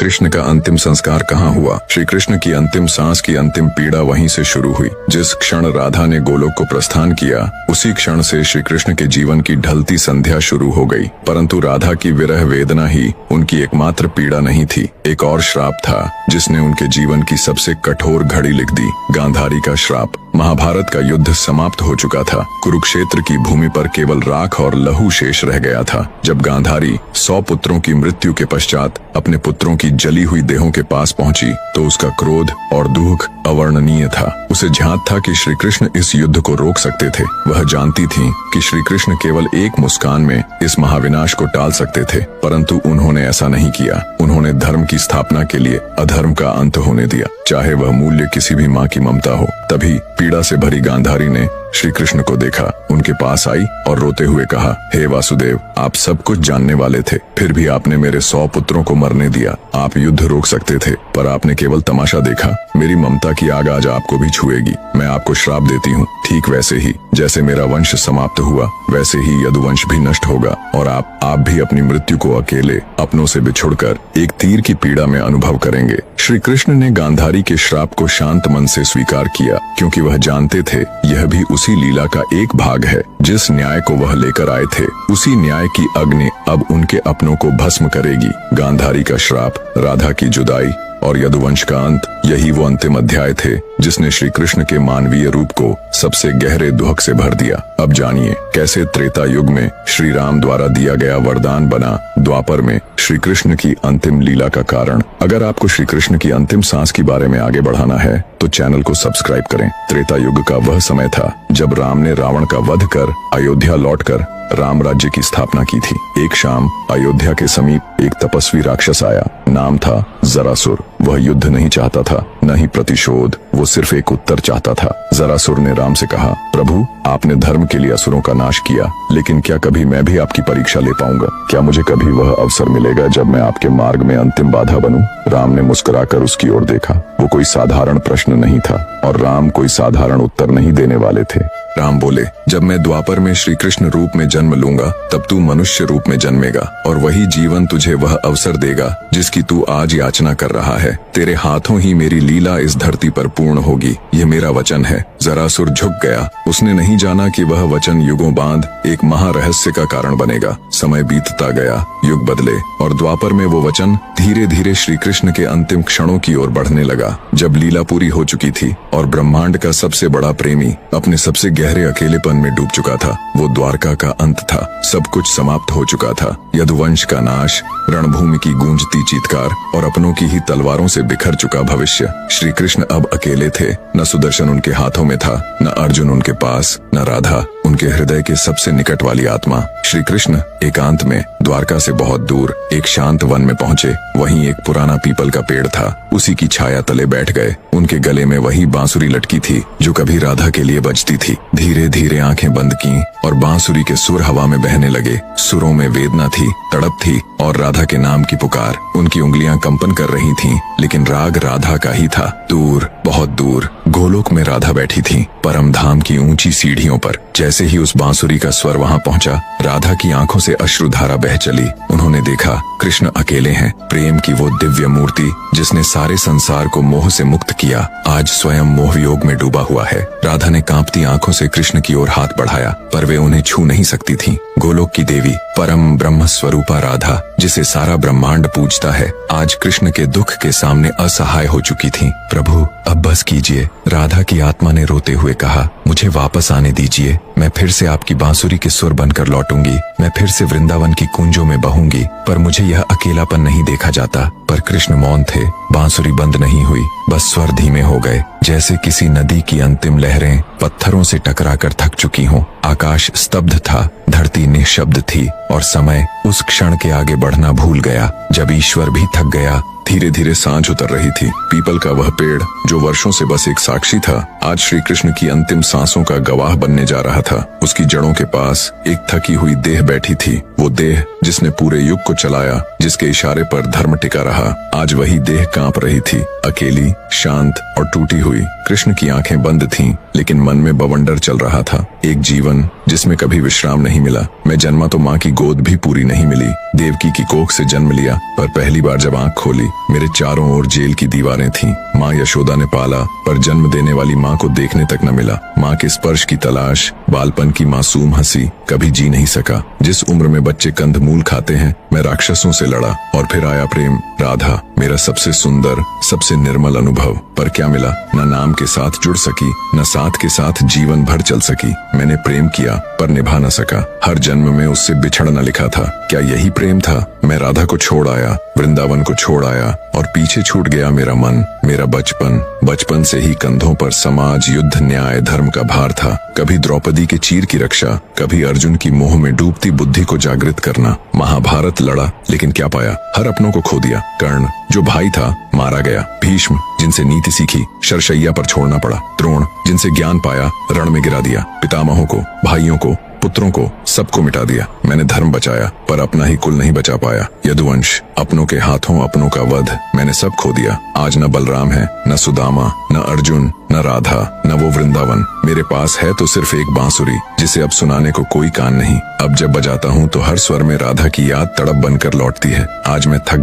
कृष्ण का अंतिम संस्कार कहाँ हुआ? श्री कृष्ण की अंतिम सांस की अंतिम पीड़ा वहीं से शुरू हुई। जिस क्षण राधा ने गोलोक को प्रस्थान किया, उसी क्षण से श्री कृष्ण के जीवन की ढलती संध्या शुरू हो गई। परंतु राधा की विरह वेदना ही उनकी एकमात्र पीड़ा नहीं थी। एक और श्राप था जिसने उनके जीवन की सबसे कठोर घड़ी लिख दी, गांधारी का श्राप। महाभारत का युद्ध समाप्त हो चुका था। कुरुक्षेत्र की भूमि पर केवल राख और लहू शेष रह गया था। जब गांधारी 100 पुत्रों की मृत्यु के पश्चात अपने पुत्रों की जली हुई देहों के पास पहुंची तो उसका क्रोध और दुख अवर्णनीय था। उसे झांत था कि श्री कृष्ण इस युद्ध को रोक सकते थे। वह जानती थी कि श्री कृष्ण केवल एक मुस्कान में इस महाविनाश को टाल सकते थे, परंतु उन्होंने ऐसा नहीं किया। उन्होंने धर्म की स्थापना के लिए अधर्म का अंत होने दिया, चाहे वह मूल्य किसी भी माँ की ममता हो। तभी पीड़ा से भरी गांधारी ने श्री कृष्ण को देखा, उनके पास आई और रोते हुए कहा, हे वासुदेव, आप सब कुछ जानने वाले थे, फिर भी आपने मेरे 100 पुत्रों को मरने दिया। आप युद्ध रोक सकते थे, पर आपने केवल तमाशा देखा। मेरी ममता की आग आज आपको भी छुएगी। मैं आपको श्राप देती हूँ, ठीक वैसे ही जैसे मेरा वंश समाप्त हुआ, वैसे ही यदुवंश भी नष्ट होगा और आप भी अपनी मृत्यु को अकेले अपनों से बिछुड़कर एक तीर की पीड़ा में अनुभव करेंगे। श्री कृष्ण ने गांधारी के श्राप को शांत मन से स्वीकार किया, क्योंकि वह जानते थे यह भी उसी लीला का एक भाग है। जिस न्याय को वह लेकर आए थे, उसी न्याय की अग्नि अब उनके अपनों को भस्म करेगी। गांधारी का श्राप, राधा की जुदाई और यदुवंश का अंत, यही वो अंतिम अध्याय थे जिसने श्री कृष्ण के मानवीय रूप को सबसे गहरे दुख से भर दिया। अब जानिए कैसे त्रेता युग में श्री राम द्वारा दिया गया वरदान बना द्वापर में श्री कृष्ण की अंतिम लीला का कारण। अगर आपको श्री कृष्ण की अंतिम सांस के बारे में आगे बढ़ाना है तो चैनल को सब्सक्राइब करें। त्रेता युग का वह समय था जब राम ने रावण का वध कर अयोध्या लौटकर राम राज्य की स्थापना की थी। एक शाम अयोध्या के समीप एक तपस्वी राक्षस आया, नाम था जरासुर। वह युद्ध नहीं चाहता था, न ही प्रतिशोध, वो सिर्फ एक उत्तर चाहता था। जरासुर ने राम से कहा, प्रभु, आपने धर्म के लिए असुरों का नाश किया, लेकिन क्या कभी मैं भी आपकी परीक्षा ले पाऊंगा? क्या मुझे कभी वह अवसर मिलेगा जब मैं आपके मार्ग में अंतिम बाधा बनूं? राम ने मुस्कुराकर उसकी ओर देखा। वो कोई साधारण प्रश्न नहीं था और राम कोई साधारण उत्तर नहीं देने वाले थे। राम बोले, जब मैं द्वापर में श्री कृष्ण रूप में जन्म लूंगा, तब तू मनुष्य रूप में जन्मेगा और वही जीवन तुझे वह अवसर देगा जिसकी तू आज याचना कर रहा है। तेरे हाथों ही मेरी लीला इस धरती पर पूर्ण होगी, ये मेरा वचन है। जरासुर झुक गया। उसने नहीं जाना कि वह वचन युगों बाद एक महारहस्य का कारण बनेगा। समय बीतता गया, युग बदले और द्वापर में वो वचन धीरे धीरे श्री कृष्ण के अंतिम क्षणों की ओर बढ़ने लगा। जब लीला पूरी हो चुकी थी और ब्रह्मांड का सबसे बड़ा प्रेमी अपने सबसे गहरे अकेलेपन में डूब चुका था, वो द्वारका का अंत था। सब कुछ समाप्त हो चुका था। यदुवंश का नाश, रणभूमि की गूंजती चीत्कार और अपनों की ही तलवारों से बिखर चुका भविष्य। श्री कृष्ण अब अकेले थे। न सुदर्शन उनके हाथों में था, न अर्जुन उनके पास, न राधा उनके हृदय के सबसे निकट वाली आत्मा। श्री कृष्ण एकांत में द्वारका से बहुत दूर एक शांत वन में पहुंचे। वहीं एक पुराना पीपल का पेड़ था। उसी की छाया तले बैठ गए। उनके गले में वही बांसुरी लटकी थी जो कभी राधा के लिए बजती थी। धीरे धीरे आंखें बंद की और बांसुरी के सुर हवा में बहने लगे। सुरों में वेदना थी, तड़प थी और राधा के नाम की पुकार। उनकी उंगलियां कंपन कर रही थीं, लेकिन राग राधा का ही था। दूर, बहुत दूर गोलोक में राधा बैठी थी, परम धाम की ऊंची सीढ़ियों पर। जैसे ही उस बांसुरी का स्वर वहां पहुंचा, राधा की आंखों से अश्रुधारा बह चली। उन्होंने देखा कृष्ण अकेले हैं। प्रेम की वो दिव्य मूर्ति जिसने सारे संसार को मोह से मुक्त किया, आज स्वयं मोह योग में डूबा हुआ है। राधा ने कांपती आंखों से कृष्ण की ओर हाथ बढ़ाया, पर वे उन्हें छू नहीं सकती थीं। गोलोक की देवी, परम ब्रह्म स्वरूपा राधा, जिसे सारा ब्रह्मांड पूजता है, आज कृष्ण के दुख के सामने असहाय हो चुकी थी। प्रभु, अब बस कीजिए, राधा की आत्मा ने रोते हुए कहा। मुझे वापस आने दीजिए। मैं फिर से आपकी बांसुरी के सुर बनकर लौटूंगी। मैं फिर से वृंदावन की कुंजों में बहूंगी। पर मुझे यह अकेलापन नहीं देखा जाता। पर कृष्ण मौन थे। बांसुरी बंद नहीं हुई, बस स्वर धीमे हो गए, जैसे किसी नदी की अंतिम लहरें पत्थरों से टकराकर थक चुकी हों। आकाश स्तब्ध था, धरती निःशब्द थी और समय उस क्षण के आगे बढ़ना भूल गया जब ईश्वर भी थक गया। धीरे धीरे सांझ उतर रही थी। पीपल का वह पेड़ जो वर्षों से बस एक साक्षी था, आज श्री कृष्ण की अंतिम सांसों का गवाह बनने जा रहा था। उसकी जड़ों के पास एक थकी हुई देह बैठी थी। वो देह जिसने पूरे युग को चलाया, जिसके इशारे पर धर्म टिका रहा, आज वही देह कांप रही थी, अकेली, शांत और टूटी हुई। कृष्ण की आंखें बंद थीं, लेकिन मन में बवंडर चल रहा था। एक जीवन जिसमें कभी विश्राम नहीं मिला। मैं जन्मा तो माँ की गोद भी पूरी नहीं मिली। देवकी की कोख से जन्म लिया, पर पहली बार जब आंख खोली, मेरे चारों ओर जेल की दीवारें थीं। माँ यशोदा ने पाला, पर जन्म देने वाली माँ को देखने तक न मिला। माँ के स्पर्श की तलाश, बालपन की मासूम हंसी, कभी जी नहीं सका। जिस उम्र में बच्चे कंदमूल खाते हैं, मैं राक्षसों से लड़ा, और फिर आया प्रेम। राधा मेरा सबसे सुंदर, सबसे निर्मल अनुभव। पर क्या मिला? न नाम के साथ जुड़ सकी, न साथ के साथ जीवन भर चल सकी। मैंने प्रेम किया, पर निभा न सका। हर जन्म में उससे बिछड़ना लिखा था। क्या यही प्रेम था? मैं राधा को छोड़ आया, वृंदावन को छोड़ आया, और पीछे छूट गया मेरा मन, मेरा बचपन। बचपन से ही कंधों पर समाज, युद्ध, न्याय, धर्म का भार था। कभी द्रौपदी के चीर की रक्षा, कभी अर्जुन की मोह में डूबती बुद्धि को जागृत करना। महाभारत लड़ा, लेकिन क्या पाया? हर अपनों को खो दिया। कर्ण जो भाई था, मारा गया। भीष्म जिनसे नीति सीखी, शरशैया पर छोड़ना पड़ा। द्रोण जिनसे ज्ञान पाया, रण में गिरा दिया। पितामहों को, भाइयों को, पुत्रों को, सबको मिटा दिया। मैंने धर्म बचाया, पर अपना ही कुल नहीं बचा पाया। यदुवंश, अपनों के हाथों अपनों का वध, मैंने सब खो दिया। आज न बलराम है, न सुदामा, न अर्जुन, न राधा, न वो वृंदावन। मेरे पास है तो सिर्फ एक बांसुरी, जिसे अब सुनाने को कोई कान नहीं। अब जब बजाता हूँ तो हर स्वर में राधा की याद तड़प बनकर लौटती है। आज मैं थक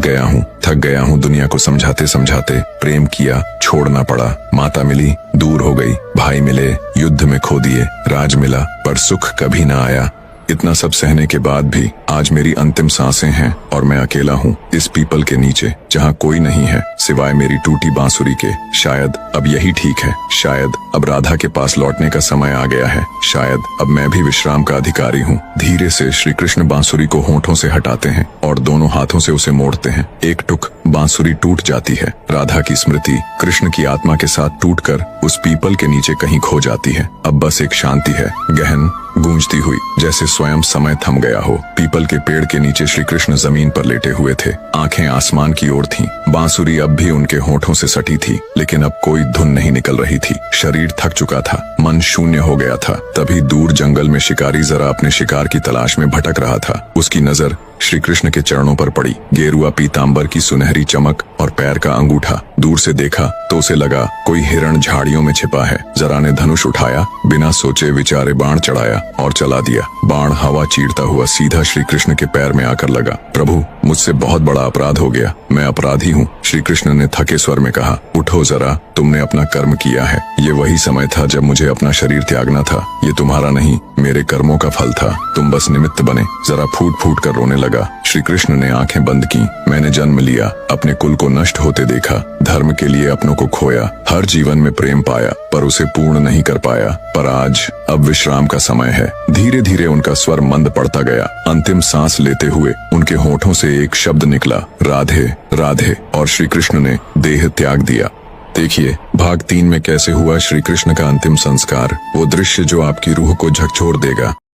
गया हूँ दुनिया को समझाते समझाते। प्रेम किया, छोड़ना पड़ा। माता मिली, दूर हो गई। भाई मिले, युद्ध में खो दिए। राज मिला, पर सुख कभी न आया। इतना सब सहने के बाद भी आज मेरी अंतिम सांसें हैं, और मैं अकेला हूँ इस पीपल के नीचे, जहाँ कोई नहीं है सिवाय मेरी टूटी बांसुरी के। शायद अब यही ठीक है। शायद अब राधा के पास लौटने का समय आ गया है। शायद अब मैं भी विश्राम का अधिकारी हूँ। धीरे से श्री कृष्ण बांसुरी को होठों से हटाते हैं और दोनों हाथों से उसे मोड़ते हैं। एक टुक बांसुरी टूट जाती है। राधा की स्मृति कृष्ण की आत्मा के साथ टूटकर उस पीपल के नीचे कहीं खो जाती है। अब बस एक शांति है, गहन, गूंजती हुई, जैसे स्वयं समय थम गया हो। पीपल के पेड़ के नीचे श्री कृष्ण जमीन पर लेटे हुए थे। आंखें आसमान की ओर थीं। बांसुरी अब भी उनके होठों से सटी थी, लेकिन अब कोई धुन नहीं निकल रही थी। शरीर थक चुका था, मन शून्य हो गया था। तभी दूर जंगल में शिकारी जरा अपने शिकार की तलाश में भटक रहा था। उसकी नजर श्री कृष्ण के चरणों पर पड़ी। गेरुआ पीतांबर की सुनहरी चमक और पैर का अंगूठा। दूर से देखा तो उसे लगा कोई हिरण झाड़ियों में छिपा है। जरा ने धनुष उठाया, बिना सोचे विचारे बाण चढ़ाया और चला दिया। बाण हवा चीरता हुआ सीधा श्री कृष्ण के पैर में आकर लगा। प्रभु, मुझसे बहुत बड़ा अपराध हो गया, मैं अपराधी हूँ। श्री कृष्ण ने थके स्वर में कहा, उठो जरा, तुमने अपना कर्म किया है। ये वही समय था जब मुझे अपना शरीर त्यागना था। ये तुम्हारा नहीं, मेरे कर्मों का फल था। तुम बस निमित्त बने। जरा फूट फूट कर रोने लगा। श्री कृष्ण ने आंखें बंद की। मैंने जन्म लिया, अपने कुल को नष्ट होते देखा, धर्म के लिए अपनों को खोया। हर जीवन में प्रेम पाया, पर उसे पूर्ण नहीं कर पाया। पर आज अब विश्राम का समय है। धीरे धीरे उनका स्वर मंद पड़ता गया। अंतिम सांस लेते हुए उनके होठों से एक शब्द निकला, राधे राधे, और श्री कृष्ण ने देह त्याग दिया। देखिए भाग 3 में कैसे हुआ श्री कृष्ण का अंतिम संस्कार। वो दृश्य जो आपकी रूह को झकझोर देगा।